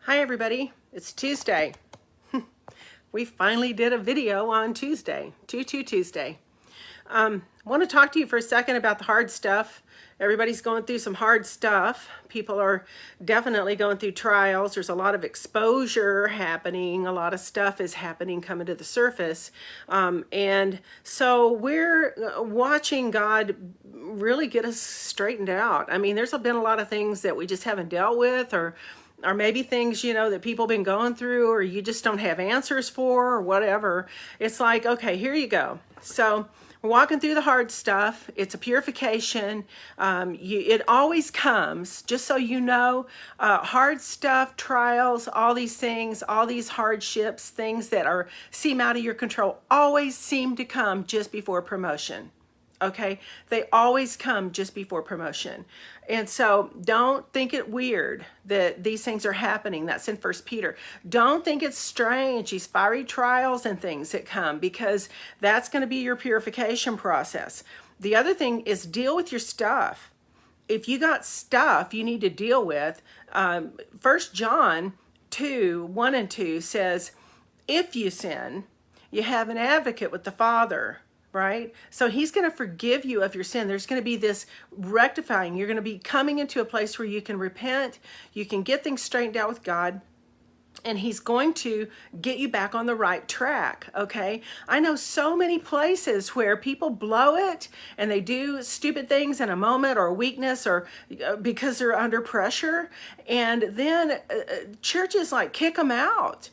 Hi everybody, it's Tuesday. We finally did a video on Tuesday, Tuesday. I want to talk to you for a second about the hard stuff. Everybody's going through some hard stuff. People are definitely going through trials. There's a lot of exposure happening. A lot of stuff is happening coming to the surface. And so we're watching God really get us straightened out. I mean, there's been a lot of things that we just haven't dealt with, or maybe things, that people been going through, or you just don't have answers for, or whatever. It's like, okay, here you go. So we're walking through the hard stuff. It's a purification. It always comes, just so you know, hard stuff, trials, all these things, all these hardships, things that seem out of your control, always seem to come just before promotion. Okay, they always come just before promotion. And so don't think it weird that these things are happening. That's in 1 Peter. Don't think it's strange, these fiery trials and things that come, because that's going to be your purification process. The other thing is deal with your stuff. If you got stuff you need to deal with, 1 John 2, 1 and 2 says, if you sin, you have an advocate with the Father. Right? So he's going to forgive you of your sin. There's going to be this rectifying. You're going to be coming into a place where you can repent. You can get things straightened out with God. And he's going to get you back on the right track, okay? I know so many places where people blow it and they do stupid things in a moment or weakness or because they're under pressure. And then churches kick them out.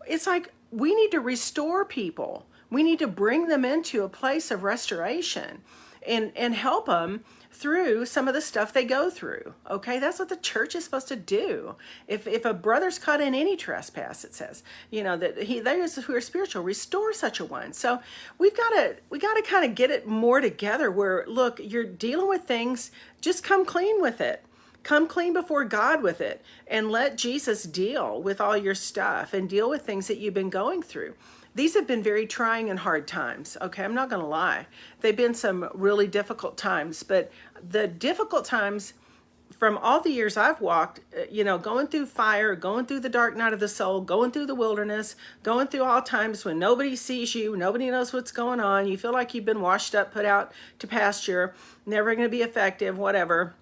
It's like we need to restore people. We need to bring them into a place of restoration and help them through some of the stuff they go through. Okay, that's what the church is supposed to do. If a brother's caught in any trespass, it says, that those who are spiritual, restore such a one. So we got to kind of get it more together where, look, you're dealing with things, just come clean with it. Come clean before God with it and let Jesus deal with all your stuff and deal with things that you've been going through. These have been very trying and hard times. Okay, I'm not going to lie. They've been some really difficult times, but the difficult times from all the years I've walked, going through fire, going through the dark night of the soul, going through the wilderness, going through all times when nobody sees you, nobody knows what's going on, you feel like you've been washed up, put out to pasture, never going to be effective, whatever.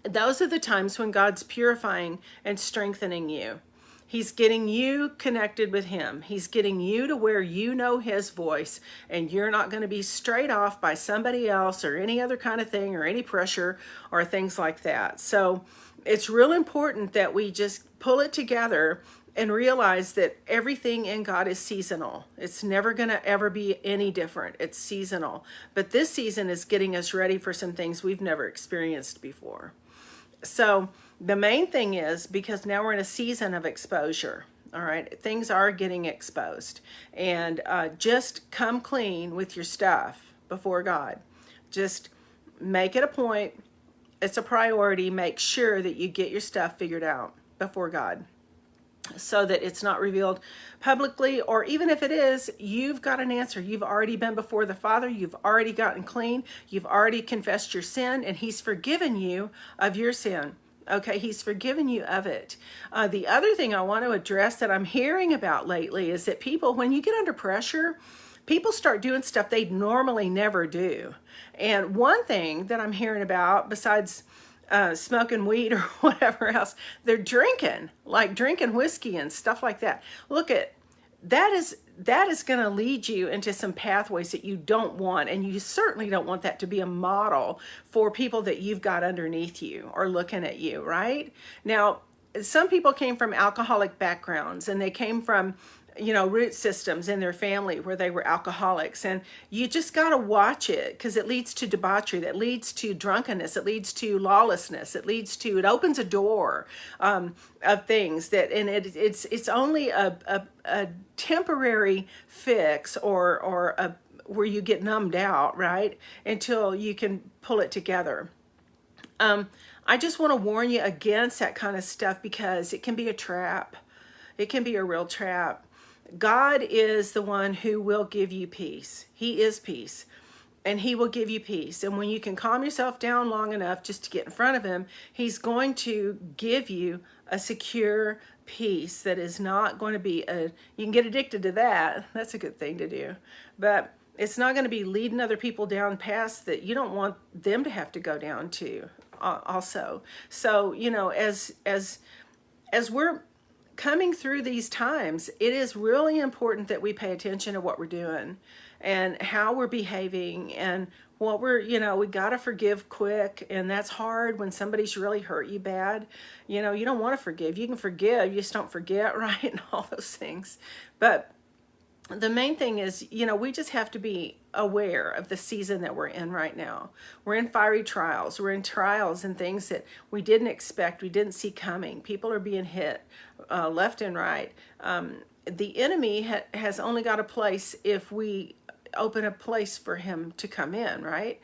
Those are the times when God's purifying and strengthening you. He's getting you connected with him. He's getting you to where you know his voice and you're not going to be strayed off by somebody else or any other kind of thing or any pressure or things like that. So it's real important that we just pull it together and realize that everything in God is seasonal. It's never going to ever be any different. It's seasonal. But this season is getting us ready for some things we've never experienced before. So the main thing is, because now we're in a season of exposure, all right, things are getting exposed, and just come clean with your stuff before God. Just make it a point. It's a priority. Make sure that you get your stuff figured out before God so that it's not revealed publicly, or even if it is, you've got an answer. You've already been before the Father. You've already gotten clean. You've already confessed your sin, and he's forgiven you of your sin. Okay, he's forgiven you of it. The other thing I want to address that I'm hearing about lately is that people, when you get under pressure, people start doing stuff they normally never do. And one thing that I'm hearing about, besides smoking weed or whatever else, they're drinking whiskey and stuff like that. Look, that is going to lead you into some pathways that you don't want, and you certainly don't want that to be a model for people that you've got underneath you or looking at you, right? Now, some people came from alcoholic backgrounds, and they came from root systems in their family where they were alcoholics, and you just got to watch it, because it leads to debauchery, that leads to drunkenness, it leads to lawlessness, it opens a door of things that, and it's only a temporary fix or where you get numbed out, right, until you can pull it together. I just want to warn you against that kind of stuff, because it can be a trap. It can be a real trap. God is the one who will give you peace. He is peace. and he will give you peace. And when you can calm yourself down long enough just to get in front of him, he's going to give you a secure peace that is not going to be you can get addicted to that. That's a good thing to do. But it's not going to be leading other people down paths that you don't want them to have to go down to also. So, as we're coming through these times, it is really important that we pay attention to what we're doing and how we're behaving and what we got to forgive quick. And that's hard when somebody's really hurt you bad. You don't want to forgive. You can forgive, you just don't forget, right? And all those things. But the main thing is, we just have to be aware of the season that we're in right now. We're in fiery trials. We're in trials and things that we didn't expect, we didn't see coming. People are being hit left and right. The enemy has only got a place if we open a place for him to come in, right?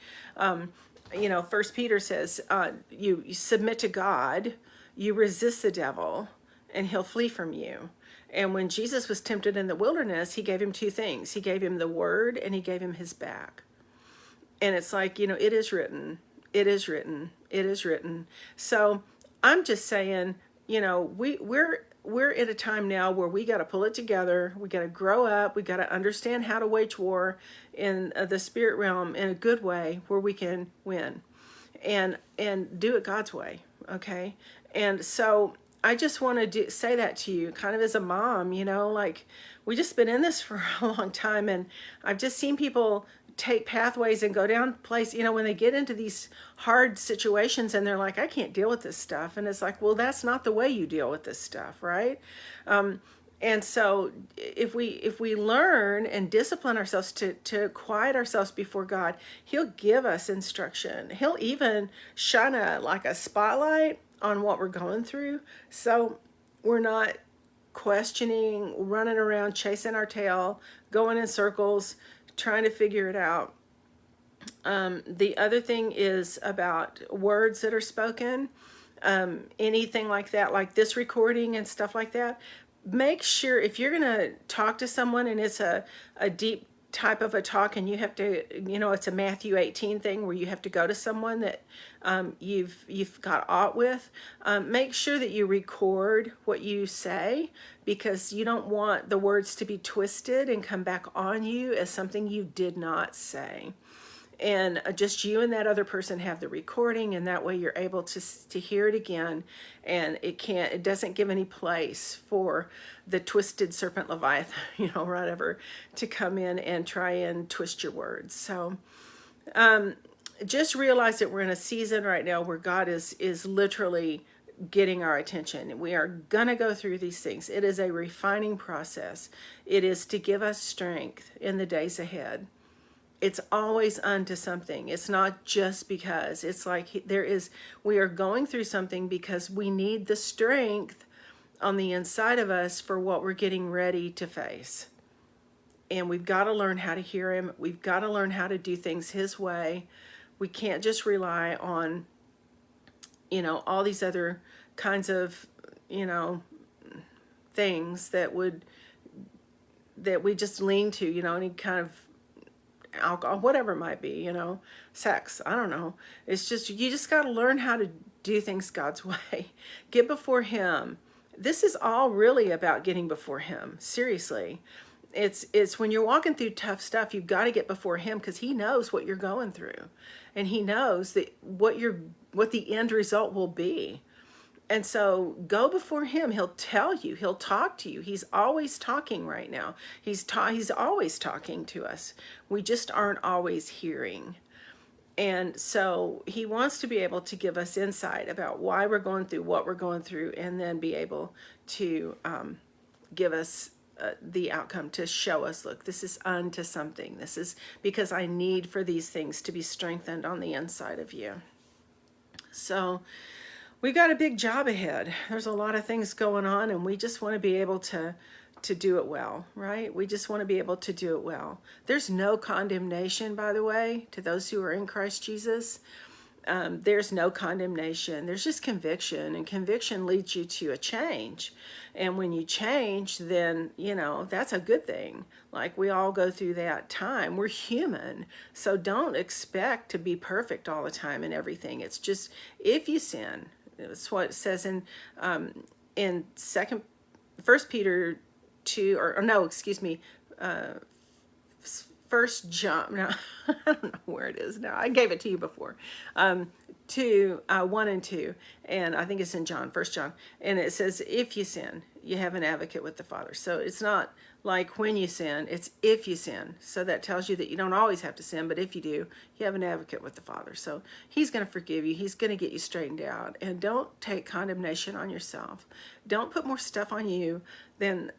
First Peter says, you submit to God, you resist the devil, and he'll flee from you. And when Jesus was tempted in the wilderness, he gave him two things. He gave him the word and he gave him his back. And it's like, it is written, it is written, it is written. So I'm just saying, we're at a time now where we got to pull it together. We got to grow up. We got to understand how to wage war in the spirit realm in a good way where we can win and do it God's way. Okay. And so I just want to say that to you kind of as a mom, we just been in this for a long time, and I've just seen people take pathways and go down place, when they get into these hard situations and they're like, I can't deal with this stuff. And it's like, well, that's not the way you deal with this stuff. Right. And so if we learn and discipline ourselves to quiet ourselves before God, he'll give us instruction. He'll even shine a spotlight on what we're going through. So we're not questioning, running around, chasing our tail, going in circles, trying to figure it out. The other thing is about words that are spoken, anything like that, like this recording and stuff like that. Make sure if you're going to talk to someone and it's a deep type of a talk and you have to, it's a Matthew 18 thing where you have to go to someone that you've got aught with, make sure that you record what you say, because you don't want the words to be twisted and come back on you as something you did not say. And just you and that other person have the recording, and that way you're able to hear it again, and it doesn't give any place for the twisted serpent Leviathan, whatever, to come in and try and twist your words. So just realize that we're in a season right now where God is literally getting our attention. We are gonna go through these things. It is a refining process. It is to give us strength in the days ahead. It's always unto something. It's not just because. It's like we are going through something because we need the strength on the inside of us for what we're getting ready to face. And we've got to learn how to hear him. We've got to learn how to do things his way. We can't just rely on, all these other kinds of, things that we just lean to, any kind of alcohol, whatever it might be, sex, I don't know. It's just, you just got to learn how to do things God's way. Get before him. This is all really about getting before him. Seriously. It's when you're walking through tough stuff, you've got to get before him, because he knows what you're going through, and he knows that what the end result will be. And so go before him. He'll tell you, he'll talk to you. He's always talking right now. He's always talking to us. We just aren't always hearing. And so he wants to be able to give us insight about why we're going through what we're going through, and then be able to give us the outcome, to show us, look, this is unto something. This is because I need for these things to be strengthened on the inside of you. So we've got a big job ahead. There's a lot of things going on, and we just want to be able to do it well, right? We just want to be able to do it well. There's no condemnation, by the way, to those who are in Christ Jesus. there's no condemnation. There's just conviction, and conviction leads you to a change. And when you change, then, that's a good thing. Like, we all go through that time. We're human. So don't expect to be perfect all the time and everything. It's just, if you sin, it's what it says in First Peter 2, or no, excuse me, First John. No, I don't know where it is now. I gave it to you before. 1 and 2, and I think it's in First John, and it says, if you sin, you have an advocate with the Father. So it's not like when you sin, it's if you sin. So that tells you that you don't always have to sin, but if you do, you have an advocate with the Father. So he's going to forgive you. He's going to get you straightened out. And don't take condemnation on yourself. Don't put more stuff on you than,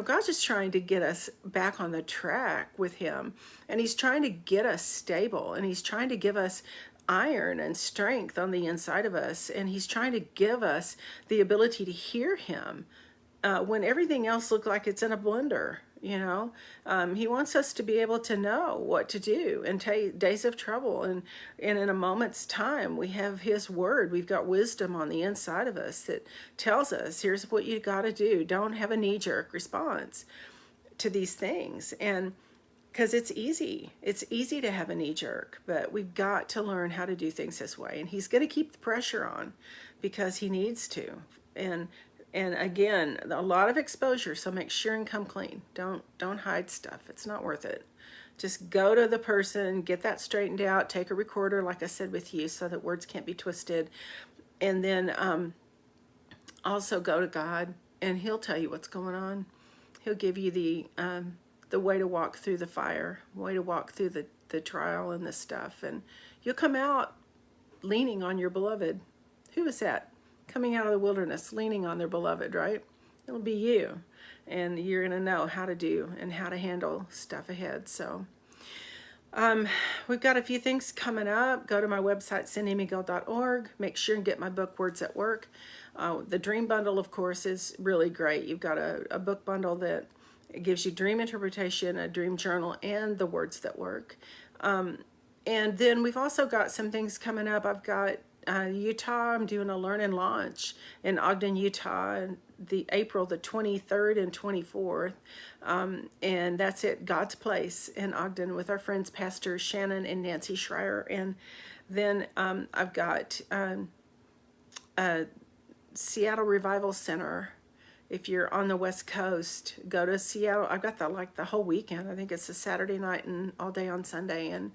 God's just trying to get us back on the track with him. And he's trying to get us stable, and he's trying to give us iron and strength on the inside of us. And he's trying to give us the ability to hear him when everything else looks like it's in a blender. He wants us to be able to know what to do in days of trouble. And in a moment's time, we have his word. We've got wisdom on the inside of us that tells us, here's what you got to do. Don't have a knee-jerk response to these things. And because it's easy to have a knee-jerk, but we've got to learn how to do things this way. And he's going to keep the pressure on because he needs to. And again, a lot of exposure, so make sure and come clean. Don't hide stuff. It's not worth it. Just go to the person, get that straightened out, take a recorder, like I said with you, so that words can't be twisted. And then also go to God, and he'll tell you what's going on. He'll give you the way to walk through the fire, way to walk through the trial and the stuff. And you'll come out leaning on your beloved. Who is that? Coming out of the wilderness, leaning on their beloved, right? It'll be you. And you're going to know how to do and how to handle stuff ahead. So we've got a few things coming up. Go to my website, cindymiguel.org. Make sure and get my book, Words at Work. The Dream Bundle, of course, is really great. You've got a book bundle that gives you dream interpretation, a dream journal, and the words that work. And then we've also got some things coming up. I've got Utah. I'm doing a learn and launch in Ogden, Utah, April the 23rd and 24th. And that's at God's Place in Ogden with our friends Pastor Shannon and Nancy Schreier. And then I've got Seattle Revival Center. If you're on the West Coast, go to Seattle. I've got the whole weekend. I think it's a Saturday night and all day on Sunday. And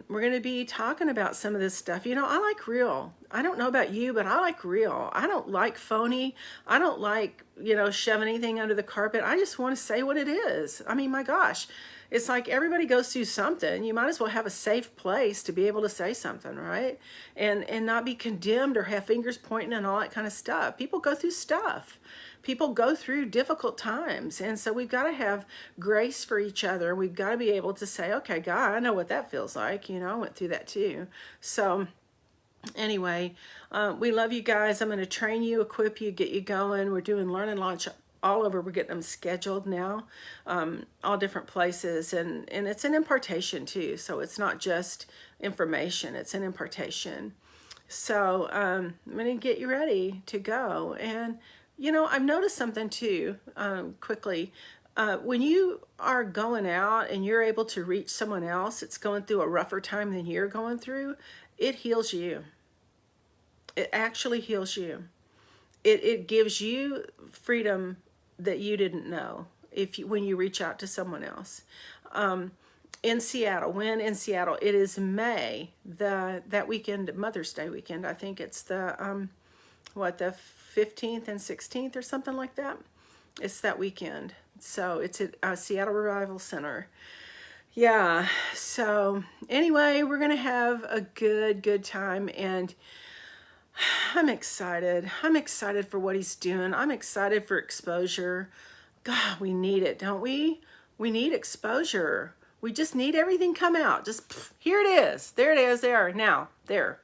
we're going to be talking about some of this stuff. I like real. I don't know about you, but I like real. I don't like phony. I don't like, shoving anything under the carpet. I just want to say what it is. I mean, my gosh, it's like everybody goes through something. You might as well have a safe place to be able to say something, right? And not be condemned or have fingers pointing and all that kind of stuff. People go through stuff. People go through difficult times. And so we've got to have grace for each other. We've got to be able to say, okay, God, I know what that feels like. I went through that too. So anyway, we love you guys. I'm going to train you, equip you, get you going. We're doing Learn and Launch all over. We're getting them scheduled now, all different places. And it's an impartation too. So it's not just information. It's an impartation. So I'm going to get you ready to go. And I've noticed something too, quickly. When you are going out and you're able to reach someone else that's going through a rougher time than you're going through, it heals you. It actually heals you. It gives you freedom that you didn't know when you reach out to someone else. In Seattle, it is May, that weekend, Mother's Day weekend. I think it's the 15th and 16th or something like that. It's that weekend. So it's at Seattle Revival Center. Yeah. So anyway, we're going to have a good time, and I'm excited. I'm excited for what he's doing. I'm excited for exposure. God, we need it, don't we? We need exposure. We just need everything come out. Just here it is. There it is. There. Now. There.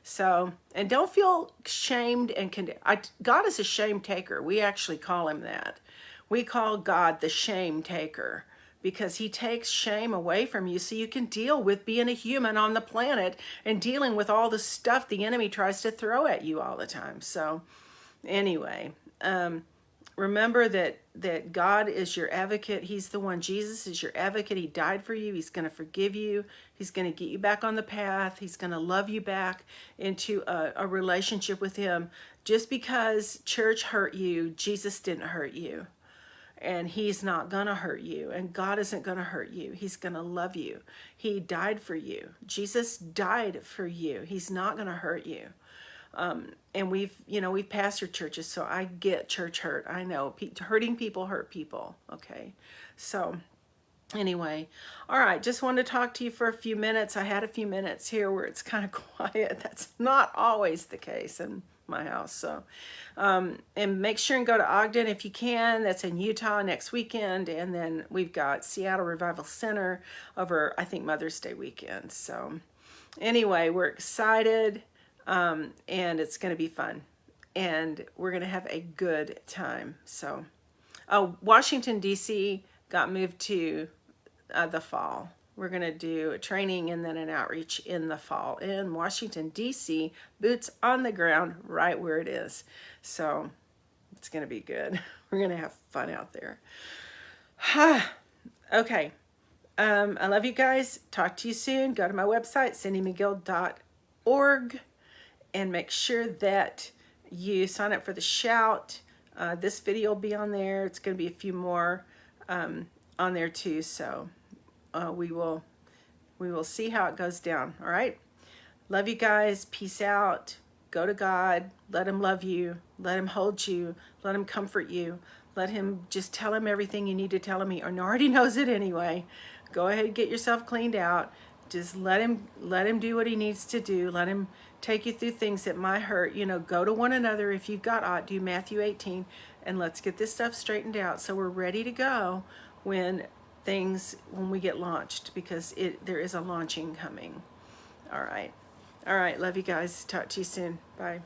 So, and don't feel shamed and condemned. God is a shame taker. We actually call him that. We call God the shame taker, because he takes shame away from you so you can deal with being a human on the planet and dealing with all the stuff the enemy tries to throw at you all the time. So anyway, remember that God is your advocate. He's the one. Jesus is your advocate. He died for you. He's going to forgive you. He's going to get you back on the path. He's going to love you back into a relationship with him. Just because church hurt you, Jesus didn't hurt you. And he's not going to hurt you. And God isn't going to hurt you. He's going to love you. He died for you. Jesus died for you. He's not going to hurt you. And we've pastored churches, so I get church hurt. I know hurting people hurt people. Okay. So anyway, all right. Just wanted to talk to you for a few minutes. I had a few minutes here where it's kind of quiet. That's not always the case in my house. So, and make sure and go to Ogden if you can. That's in Utah next weekend. And then we've got Seattle Revival Center over, I think, Mother's Day weekend. So anyway, we're excited. And it's going to be fun, and we're going to have a good time. So, Washington, D.C. got moved to the fall. We're going to do a training and then an outreach in the fall in Washington, D.C., boots on the ground right where it is. So it's going to be good. We're going to have fun out there. Okay. I love you guys. Talk to you soon. Go to my website, cindymcgill.org. And make sure that you sign up for the shout. This video will be on there. It's going to be a few more on there too. So we will see how it goes down. All right. Love you guys. Peace out. Go to God. Let him love you. Let him hold you. Let him comfort you. Let him just tell him everything you need to tell him. He already knows it anyway. Go ahead and get yourself cleaned out. Just let him do what he needs to do. Let him take you through things that might hurt. Go to one another if you've got aught. Do Matthew 18, and let's get this stuff straightened out so we're ready to go when we get launched, because there is a launching coming. All right. Love you guys. Talk to you soon. Bye.